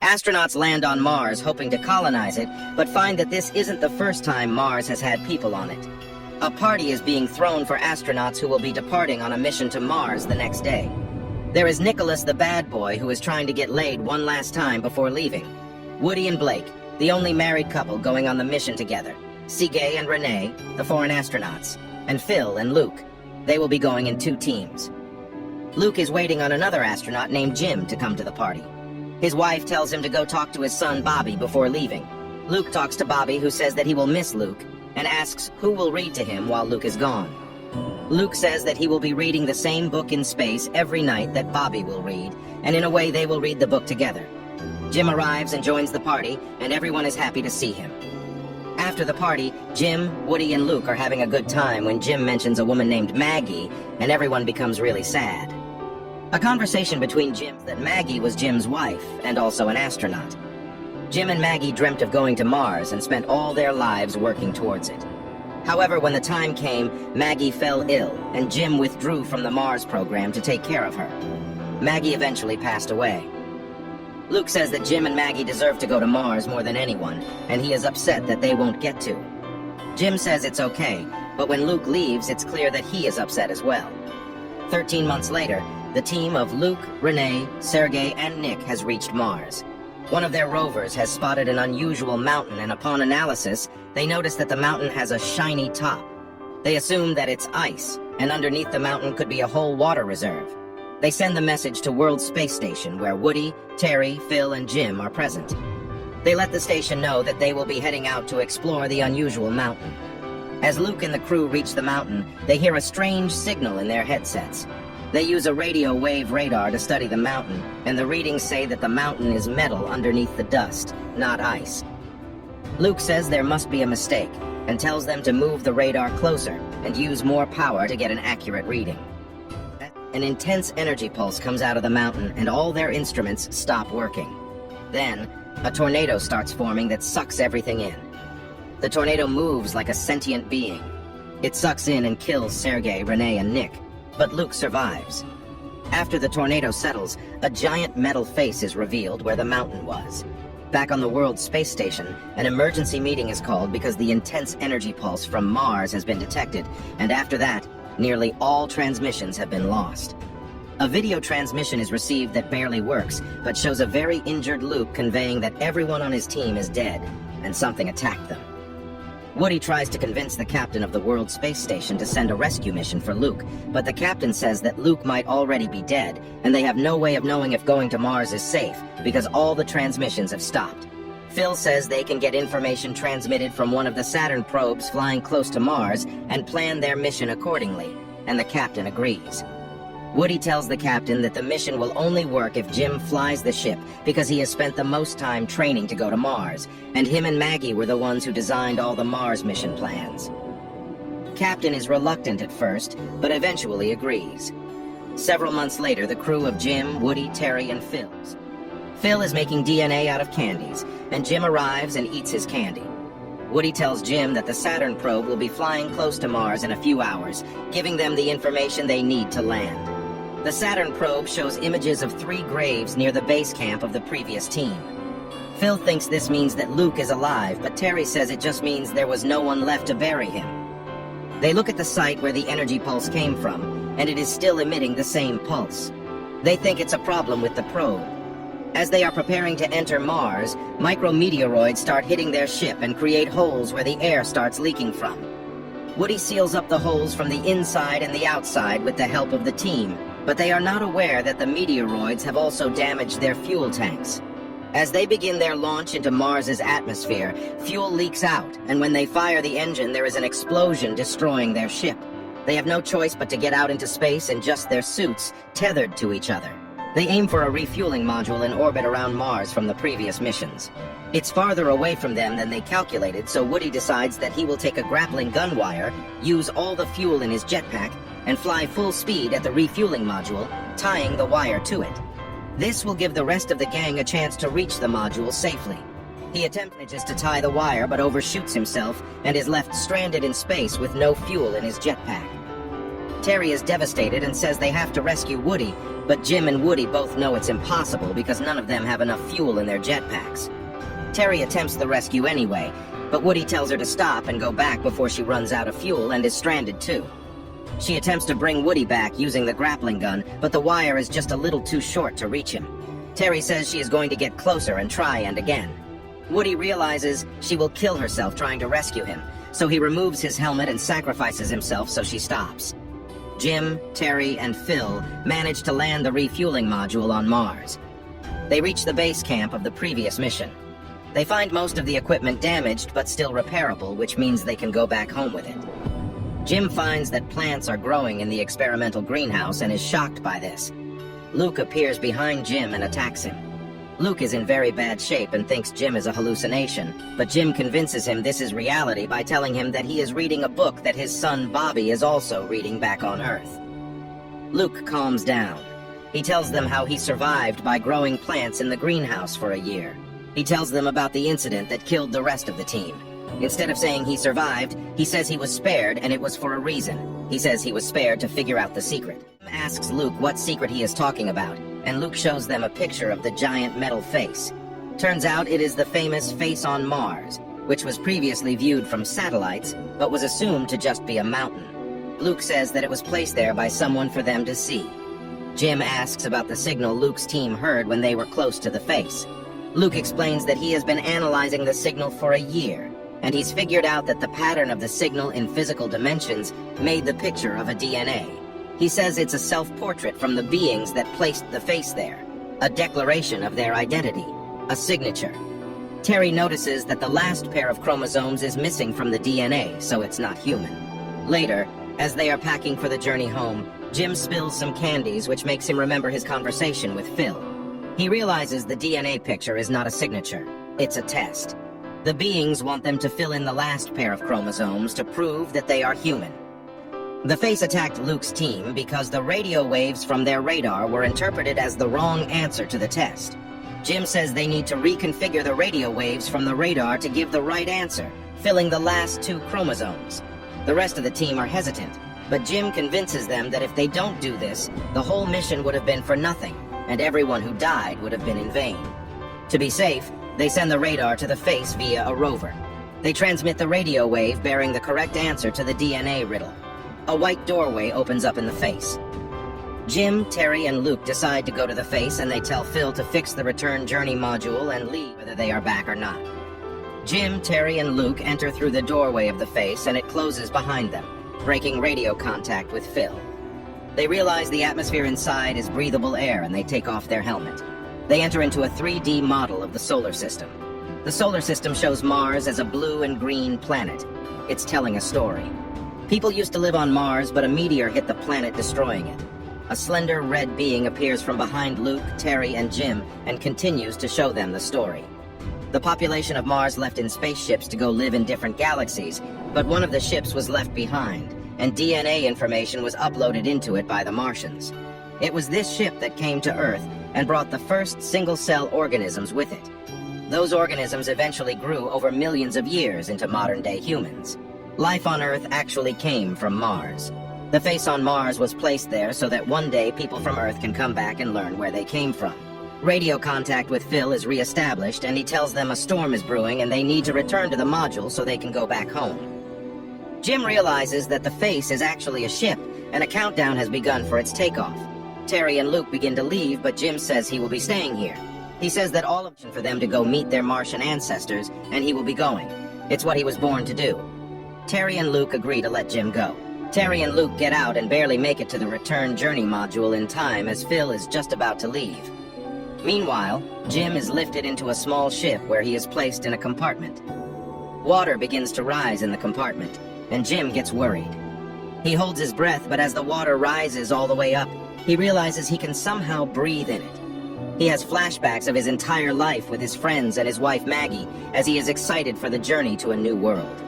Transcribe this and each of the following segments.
Astronauts land on Mars hoping to colonize it, but find that this isn't the first time Mars has had people on it. A party is being thrown for astronauts who will be departing on a mission to Mars the next day. There is Nicholas the bad boy who is trying to get laid one last time before leaving. Woody and Blake, the only married couple going on the mission together. Sergei and Renee, the foreign astronauts. And Phil and Luke. They will be going in 2 teams. Luke is waiting on another astronaut named Jim to come to the party. His wife tells him to go talk to his son Bobby before leaving. Luke talks to Bobby, who says that he will miss Luke, and asks who will read to him while Luke is gone. Luke says that he will be reading the same book in space every night that Bobby will read, and in a way they will read the book together. Jim arrives and joins the party, and everyone is happy to see him. After the party, Jim, Woody, and Luke are having a good time when Jim mentions a woman named Maggie, and everyone becomes really sad. A conversation between Jim that Maggie was Jim's wife, and also an astronaut. Jim and Maggie dreamt of going to Mars and spent all their lives working towards it. However, when the time came, Maggie fell ill, and Jim withdrew from the Mars program to take care of her. Maggie eventually passed away. Luke says that Jim and Maggie deserve to go to Mars more than anyone, and he is upset that they won't get to. Jim says it's okay, but when Luke leaves, it's clear that he is upset as well. 13 months later, the team of Luke, Renee, Sergei, and Nick has reached Mars. One of their rovers has spotted an unusual mountain, and upon analysis, they notice that the mountain has a shiny top. They assume that it's ice, and underneath the mountain could be a whole water reserve. They send the message to World Space Station, where Woody, Terry, Phil, and Jim are present. They let the station know that they will be heading out to explore the unusual mountain. As Luke and the crew reach the mountain, they hear a strange signal in their headsets. They use a radio wave radar to study the mountain, and the readings say that the mountain is metal underneath the dust, not ice. Luke says there must be a mistake, and tells them to move the radar closer and use more power to get an accurate reading. An intense energy pulse comes out of the mountain, and all their instruments stop working. Then, a tornado starts forming that sucks everything in. The tornado moves like a sentient being. It sucks in and kills Sergei, Renee, and Nick. But Luke survives. After the tornado settles, a giant metal face is revealed where the mountain was. Back on the World Space Station, an emergency meeting is called because the intense energy pulse from Mars has been detected, and after that, nearly all transmissions have been lost. A video transmission is received that barely works, but shows a very injured Luke conveying that everyone on his team is dead, and something attacked them. Woody tries to convince the captain of the World Space Station to send a rescue mission for Luke, but the captain says that Luke might already be dead, and they have no way of knowing if going to Mars is safe, because all the transmissions have stopped. Phil says they can get information transmitted from one of the Saturn probes flying close to Mars and plan their mission accordingly, and the captain agrees. Woody tells the captain that the mission will only work if Jim flies the ship because he has spent the most time training to go to Mars, and him and Maggie were the ones who designed all the Mars mission plans. Captain is reluctant at first, but eventually agrees. Several months later, the crew of Jim, Woody, Terry, and Phil is making DNA out of candies, and Jim arrives and eats his candy. Woody tells Jim that the Saturn probe will be flying close to Mars in a few hours, giving them the information they need to land. The Saturn probe shows images of 3 graves near the base camp of the previous team. Phil thinks this means that Luke is alive, but Terry says it just means there was no one left to bury him. They look at the site where the energy pulse came from, and it is still emitting the same pulse. They think it's a problem with the probe. As they are preparing to enter Mars, micrometeoroids start hitting their ship and create holes where the air starts leaking from. Woody seals up the holes from the inside and the outside with the help of the team, but they are not aware that the meteoroids have also damaged their fuel tanks. As they begin their launch into Mars's atmosphere, fuel leaks out, and when they fire the engine, there is an explosion destroying their ship. They have no choice but to get out into space in just their suits, tethered to each other. They aim for a refueling module in orbit around Mars from the previous missions. It's farther away from them than they calculated, so Woody decides that he will take a grappling gun wire, use all the fuel in his jetpack, and fly full speed at the refueling module, tying the wire to it. This will give the rest of the gang a chance to reach the module safely. He attempts to tie the wire but overshoots himself and is left stranded in space with no fuel in his jetpack. Terry is devastated and says they have to rescue Woody, But Jim and Woody both know it's impossible because none of them have enough fuel in their jetpacks. Terry attempts the rescue anyway, but Woody tells her to stop and go back before she runs out of fuel and is stranded too. She attempts to bring Woody back using the grappling gun, but the wire is just a little too short to reach him. Terry says she is going to get closer and try and again. Woody realizes she will kill herself trying to rescue him, so he removes his helmet and sacrifices himself so she stops. Jim, Terry, and Phil manage to land the refueling module on Mars. They reach the base camp of the previous mission. They find most of the equipment damaged but still repairable, which means they can go back home with it. Jim finds that plants are growing in the experimental greenhouse and is shocked by this. Luke appears behind Jim and attacks him. Luke is in very bad shape and thinks Jim is a hallucination, but Jim convinces him this is reality by telling him that he is reading a book that his son Bobby is also reading back on Earth. Luke calms down. He tells them how he survived by growing plants in the greenhouse for a year. He tells them about the incident that killed the rest of the team. Instead of saying he survived, he says he was spared and it was for a reason. He says he was spared to figure out the secret. Jim asks Luke what secret he is talking about, and Luke shows them a picture of the giant metal face. Turns out it is the famous face on Mars, which was previously viewed from satellites, but was assumed to just be a mountain. Luke says that it was placed there by someone for them to see. Jim asks about the signal Luke's team heard when they were close to the face. Luke explains that he has been analyzing the signal for a year, and he's figured out that the pattern of the signal in physical dimensions made the picture of a DNA. He says it's a self-portrait from the beings that placed the face there, a declaration of their identity, a signature. Terry notices that the last pair of chromosomes is missing from the DNA, so it's not human. Later, as they are packing for the journey home, Jim spills some candies, which makes him remember his conversation with Phil. He realizes the DNA picture is not a signature, it's a test. The beings want them to fill in the last pair of chromosomes to prove that they are human. The face attacked Luke's team because the radio waves from their radar were interpreted as the wrong answer to the test. Jim says they need to reconfigure the radio waves from the radar to give the right answer, filling the last 2 chromosomes. The rest of the team are hesitant, but Jim convinces them that if they don't do this, the whole mission would have been for nothing, and everyone who died would have been in vain. To be safe, they send the radar to the face via a rover. They transmit the radio wave bearing the correct answer to the DNA riddle. A white doorway opens up in the face. Jim, Terry, and Luke decide to go to the face, and they tell Phil to fix the return journey module and leave whether they are back or not. Jim, Terry, and Luke enter through the doorway of the face, and it closes behind them, breaking radio contact with Phil. They realize the atmosphere inside is breathable air, and they take off their helmet. They enter into a 3D model of the solar system. The solar system shows Mars as a blue and green planet. It's telling a story. People used to live on Mars, but a meteor hit the planet, destroying it. A slender red being appears from behind Luke, Terry, and Jim and continues to show them the story. The population of Mars left in spaceships to go live in different galaxies, but one of the ships was left behind, and DNA information was uploaded into it by the Martians. It was this ship that came to Earth and brought the first single-cell organisms with it. Those organisms eventually grew over millions of years into modern-day humans. Life on Earth actually came from Mars. The face on Mars was placed there so that one day people from Earth can come back and learn where they came from. Radio contact with Phil is re-established, and he tells them a storm is brewing and they need to return to the module so they can go back home. Jim realizes that the face is actually a ship, and a countdown has begun for its takeoff. Terry and Luke begin to leave, but Jim says he will be staying here. He says that all option for them to go meet their Martian ancestors, and he will be going. It's what he was born to do. Terry and Luke agree to let Jim go. Terry and Luke get out and barely make it to the return journey module in time as Phil is just about to leave. Meanwhile, Jim is lifted into a small ship where he is placed in a compartment. Water begins to rise in the compartment, and Jim gets worried. He holds his breath, but as the water rises all the way up, he realizes he can somehow breathe in it. He has flashbacks of his entire life with his friends and his wife Maggie as he is excited for the journey to a new world.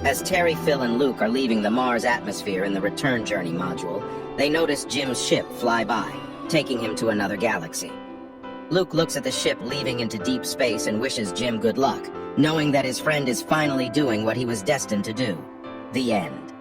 As Terry, Phil, and Luke are leaving the Mars atmosphere in the return journey module, they notice Jim's ship fly by, taking him to another galaxy. Luke looks at the ship leaving into deep space and wishes Jim good luck, knowing that his friend is finally doing what he was destined to do. The end.